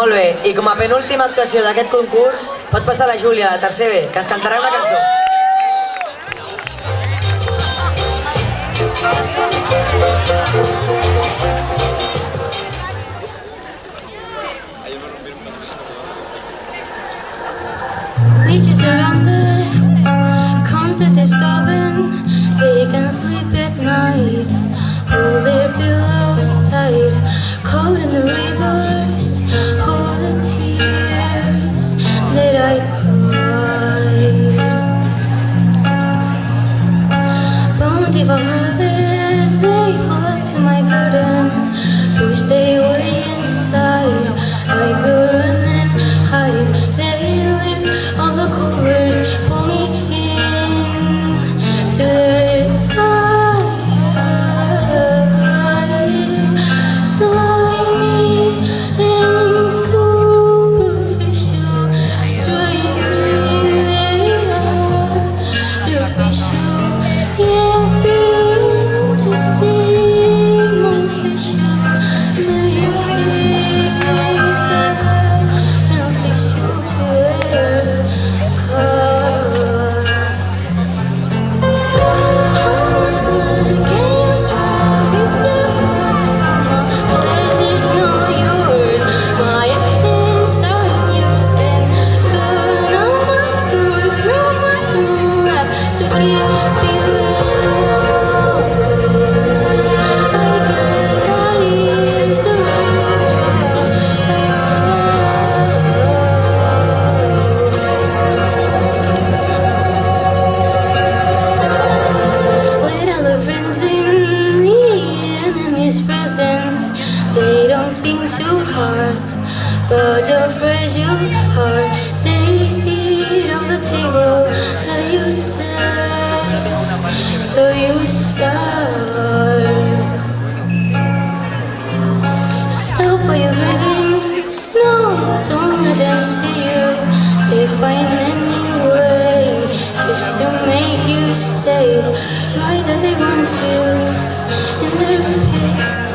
Molt bé, i com a penúltima actuació d'aquest concurs pot passar la Júlia, de tercer B, que ens cantarà una cançó. Leeches surrounded, constantly starving. They can sleep at night, hold their pillows tight. Caught in the rivers, all the tears that I cried. Bountiful harvest, they flood to my garden, push their way inside. I go run and hide. They lift all the covers, pull me in to their side. Slide me in superficial, striking their artificial. Yeah, being to see my official, make an official to their cause. How much blood can you dry with your clothes from my flesh is not yours? My hands are in yours, and good on my bones, not my own life to keep you in. I guess that is the love little friends in the enemy's presence. They don't think too hard about your fragile heart. They eat off the table that you set, so you starve. Stop while you're breathing. No, don't let them see you. They find any way just to make you stay right that they want to in their piss.